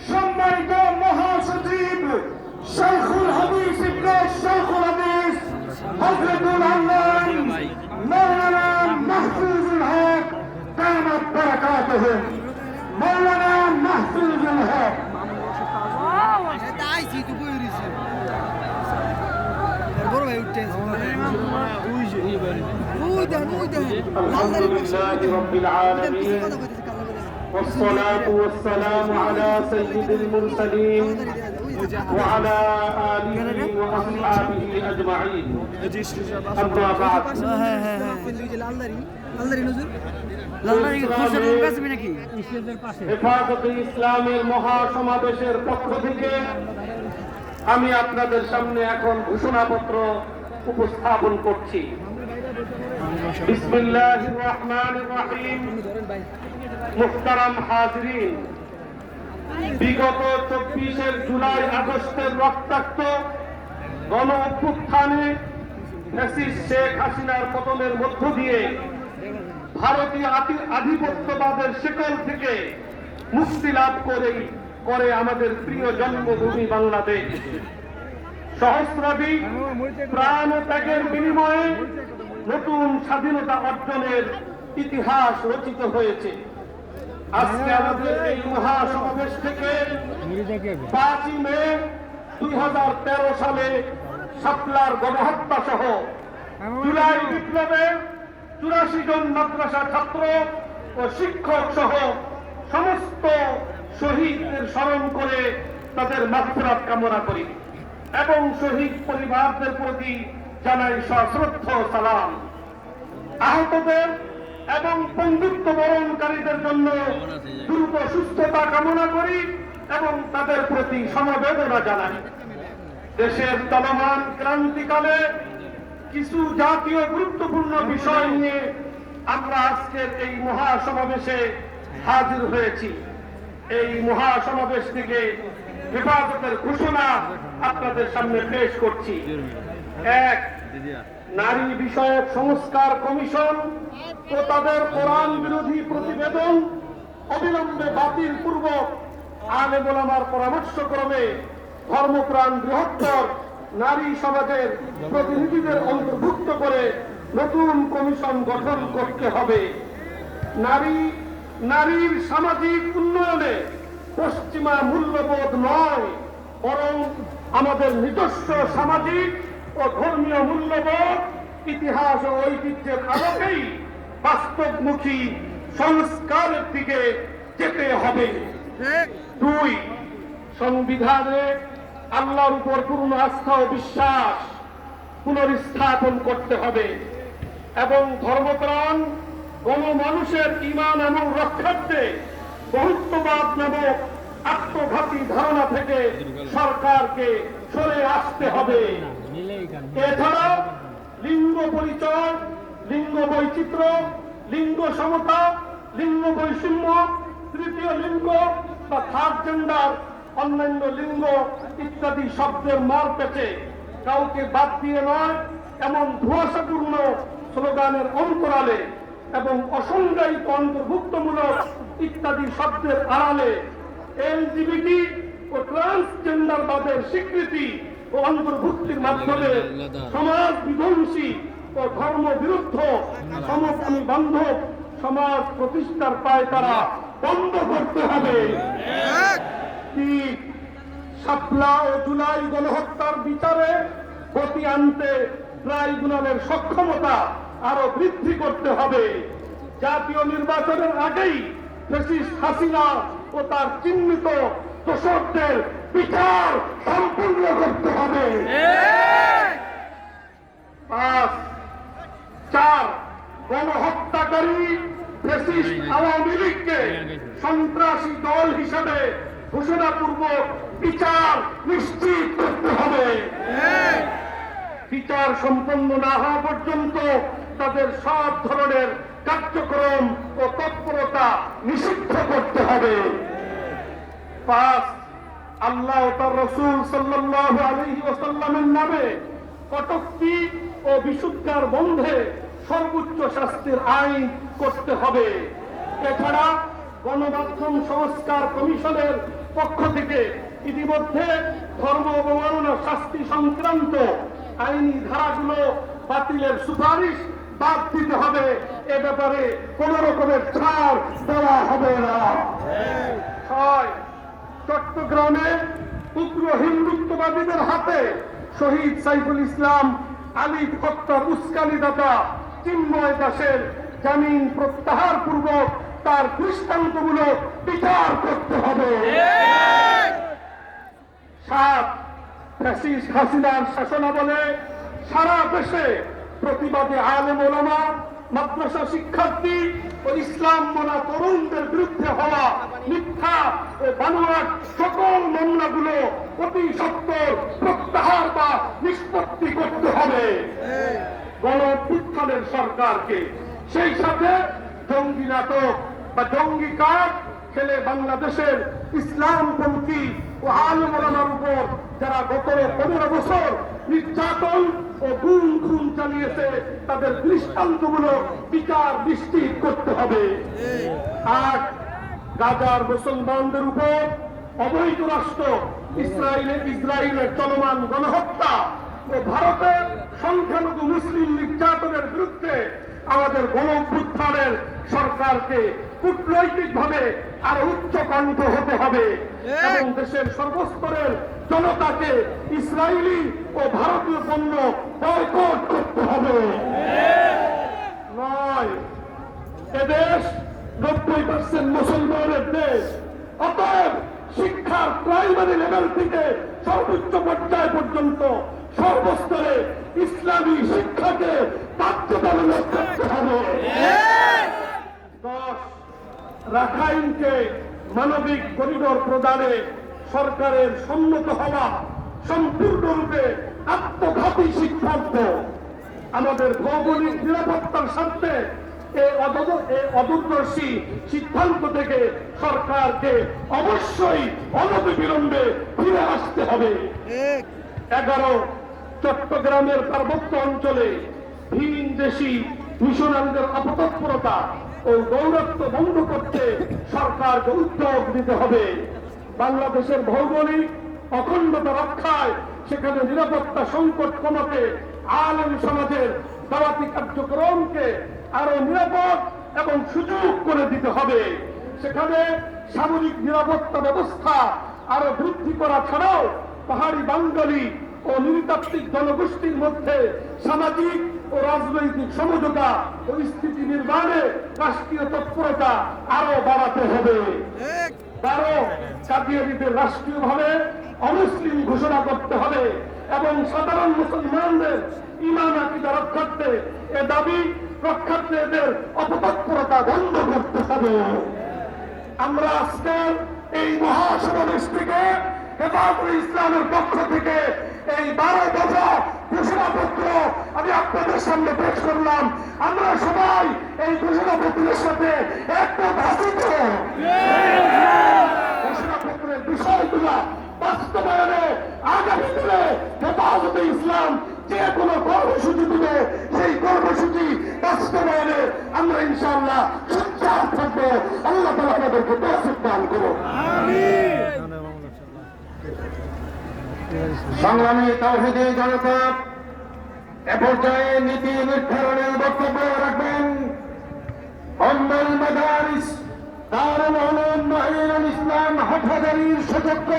সম্মানিত মহাসচিব শাইখুল হাদিস ইবনে শাইখুল হাদিস হযরতুল আল্লাহ মাওলানা মাহফুজুল হক দামাত বারাকাতুহু মাওলানা মাহফুজুল হক বড় ভাই উঠতে والصلاة والسلام على سيد المرسلين وعلى آله وأصحابه أجمعين أما بعد হেফাজতে ইসলামের মহাসমাবেশের পক্ষ থেকে আমি আপনাদের সামনে এখন ঘোষণাপত্র উপস্থাপন করছি। বিসমিল্লাহির রহমানির রহিম। মুহতারাম হাজিরিন, বিগত 24 জুলাই আগস্টের রক্তাক্ত গণ অভ্যুত্থানে ফ্যাসিস্ট শেখ হাসিনার পতনের মধ্য দিয়ে ভারতীয় আধিপত্যবাদের শেকল থেকে মুক্তি লাভ করে আমাদের প্রিয় জন্মভূমি বাংলাদেশ। সহস্রাধিক প্রাণ ত্যাগের বিনিময়ে নতুন স্বাধীনতা অর্জনের ইতিহাস রচিত হয়েছে। আজকে আমাদের এই মহাসমাবেশ থেকে 5 মে 2013 সালে শাপলার গণহত্যা সহ জুলাই বিপ্লবে 84 জন মাদ্রাসা ছাত্র ও শিক্ষক সহ সমস্ত শহীদদের স্মরণ করে তাদের মাগফিরাত কামনা করি এবং শহীদ পরিবারদের প্রতি জানাই সশ্রদ্ধ সালাম। আহতদের এবং বন্ধুত্ব বরণকারীদের জন্য দ্রুত সুস্থতা কামনা করি এবং তাদের প্রতি সমবেদনা জানাই। দেশের চলমান ক্রান্তিকালে কিছু জাতীয় গুরুত্বপূর্ণ বিষয় নিয়ে আমরা আজকের এই মহাসমাবেশে হাজির হয়েছি। এই মহাসমাবেশ থেকে হেফাজতের ঘোষণা আপনাদের সামনে পেশ করছি। 1. নারী বিষয়ক সংস্কার কমিশন ও তাদের কোরআন বিরোধী প্রতিবেদন অবিলম্বে বাতিল পূর্বক আলেম ওলামার পরামর্শক্রমে ধর্মপ্রাণ বৃহত্তর নারী সমাজের প্রতিনিধিদের অন্তর্ভুক্ত করে নতুন কমিশন গঠন করতে হবে। নারীর সামাজিক উন্নয়নে পশ্চিমা মূল্যবোধ নয়, বরং আমাদের নিজস্ব সামাজিক ও ধর্মীয় মূল্যবোধ, ইতিহাস ও ঐতিহ্যের আলোকেই বাস্তবমুখী সংস্কারের দিকে যেতে হবে। 2. সংবিধানে আল্লাহর উপর পূর্ণ আস্থা ও বিশ্বাস পুনরস্থাপন করতে হবে এবং ধর্মপ্রাণ গণমানুষের ঈমান এবং রক্ষার্থে বহুত্ববাদ নামক আত্মঘাতী ধারণা থেকে সরকারকে সরে আসতে হবে। এছাড়া লিঙ্গ পরিচয়, লিঙ্গ বৈচিত্র্য, লিঙ্গ সমতা, লিঙ্গ বৈষম্য, তৃতীয় লিঙ্গ বা থার্ড জেন্ডার, অন্যান্য লিঙ্গ ইত্যাদি শব্দের মার পেছে কাউকে বাদ দিয়ে নয় এমন ধোঁয়াশাপূর্ণ স্লোগানের অন্তরালে এবং অসংজ্ঞায়িত অন্তর্ভুক্তমূলক ইত্যাদি শব্দের আড়ালে এলজিবিটি ও ট্রান্সজেন্ডারবাদের স্বীকৃতি ও অন্তর্ভুক্তির মাধ্যমে সমাজ বিধ্বংসী ও ধর্ম বিরুদ্ধ সমকামী বান্ধব সমাজ প্রতিষ্ঠার পায়তারা বন্ধ করতে হবে। শাপলা ও জুলাই গণহত্যার বিচারে গতি আনতে ট্রাইব্যুনালের সক্ষমতা আরো বৃদ্ধি করতে হবে। জাতীয় নির্বাচনের আগেই ফ্যাসিস্ট হাসিনা ও তার চিহ্নিত দোষকদের বিচার সম্পূর্ণ করতে হবে। 4. গণহত্যাকারী ফ্যাসিস্ট আওয়ামী লীগকে সন্ত্রাসী দল হিসেবে ঘোষণাপূর্বক বিচার নিশ্চিত করতে হবে। বিচার সম্পন্ন না হওয়া পর্যন্ত তাদের সব ধরনের কার্যক্রম ও তৎপরতা নিষিদ্ধ করতে হবে। 5. আল্লাহ ও তার রাসূল সাল্লাল্লাহু আলাইহি ওয়াসাল্লামের নামে কটূক্তি ও বিশুদ্ধার বন্ধে সর্বোচ্চ শাস্তির আইন করতে হবে। এছাড়া গণমাধ্যম সংস্কার কমিশনের পক্ষ থেকে ইতিমধ্যে ধর্ম অবমাননা শাস্তি সংক্রান্ত আইনি ধারাগুলো বাতিলের সুপারিশ বাদ দিতে হবে। এ ব্যাপারে কোন রকমের ছাড় দেওয়া হবে না। 6, চট্টগ্রামে উগ্র হিন্দুত্ববাদীদের হাতে শহীদ সাইফুল ইসলাম আলিফ হত্যার উস্কানিদাতা চিন্ময় দাসের জামিন প্রত্যাহার পূর্বক তার দৃষ্টান্তমূলক বিচার করতে হবে। 7, ফ্যাসিস্ট হাসিনার শাসনামলে সারা দেশে প্রতিবাদী আলেম ওলামা, মাদ্রাসা শিক্ষার্থী ও ইসলাম মানা তরুণদের বিরুদ্ধে হওয়া মিথ্যা ও বানোয়াট সকল মামলাগুলো অতি সত্বর প্রত্যাহার বা নিষ্পত্তি করতে হবে গণ অভ্যুত্থানের সরকারকে। সেই সাথে জঙ্গি নাটক বা জঙ্গি কাজ খেলে বাংলাদেশের ইসলামপন্থী ও আলেম ওলামার উপর যারা গত 15 বছর নির্যাতন ও গুম খুন চালিয়েছে তাদের দৃষ্টান্তমূলক বিচার নিশ্চিত করতে হবে। আর গাজার মুসলমানদের উপর অবৈধ রাষ্ট্র ইসরায়েলের চলমান গণহত্যা ও ভারতের সংখ্যালঘু মুসলিম নির্যাতনের বিরুদ্ধে আমাদের গণ অভ্যুত্থানের সরকারকে কূটনৈতিকভাবে আরো উচ্চ কণ্ঠ হতে হবে এবং দেশের সর্বস্তরের জনতাকে ইসরায়েলি ও ভারতীয় পণ্য বয়কট করতে হবে। 9, এদেশ 90% মুসলমানের দেশ। অতএব শিক্ষার প্রাইমারি লেভেল থেকে সর্বোচ্চ পর্যায় পর্যন্ত সর্বস্তরে ইসলামী শিক্ষাকে বাধ্যতামূলক করতে হবে। 10, রাখাইনকে মানবিক করিডোর প্রদানে সরকারের সম্মত হওয়া সম্পূর্ণরূপে আত্মঘাতী সিদ্ধান্ত। আমাদের ভৌগোলিক নিরাপত্তার স্বার্থে এই অদূরদর্শী সিদ্ধান্ত থেকে সরকারকে অবশ্যই অনতিবিলম্বে ফিরে আসতে হবে। 11, চট্টগ্রামের পার্বত্য অঞ্চলে ভিন দেশি মিশনারিদের অপতৎপরতা ও দৌরাত্ম্য বন্ধ করতে সরকারকে উদ্যোগ দিতে হবে। বাংলাদেশের ভৌগোলিক অখণ্ডতা রক্ষায় সেখানে নিরাপত্তা সংকট কমাতে আলেম সমাজের দাওয়াতি কার্যক্রমকে আরো নিরাপদ এবং সুযোগ করে দিতে হবে। সেখানে সামরিক নিরাপত্তা ব্যবস্থা আরো বৃদ্ধি করা ছাড়াও পাহাড়ি বাঙালি ও নৃতাত্ত্বিক জনগোষ্ঠীর মধ্যে সামাজিক ও রাজনৈতিক সমঝোতা ও স্থিতি নির্মাণে রাষ্ট্রীয় তৎপরতা আরো বাড়াতে হবে। 12, কাদিয়ানীদের রাষ্ট্রীয়ভাবে অমুসলিম ঘোষণা করতে হবে এবং সাধারণ মুসলমানদের ঈমান আকীদা রক্ষার্থে এ দাবি রক্ষার্থে এদের অপতৎপরতা বন্ধ করতে হবে। আমরা আজকের এই মহাসমাবেশ থেকে হেফাজতে ইসলামের পক্ষ থেকে এই 12 দফা ঘোষণাপত্র আমি আপনাদের সামনে পেশ করলাম। আমরা সবাই এই ঘোষণাপত্রের সাথে একমত আছি তো? ঘোষণাপত্রের বিষয়গুলো বাস্তবায়নে আগামী দিনে হেফাজতে ইসলাম যে কোনো কর্মসূচি দিবে সেই কর্মসূচি বাস্তবায়নে আমরা ইনশাআল্লাহ সোচ্চার থাকবো। আল্লাহ তাআলা আমাদেরকে তৌফিক দান করুন। সংগ্রামী তাওহীদি জনতা, এ পর্যায়ে নীতি নির্ধারণের বক্তব্য রাখবেন দারুল মাদারিস দারুল উলুম মাহিরুল ইসলাম হাটহাজারীর সুযোগ্য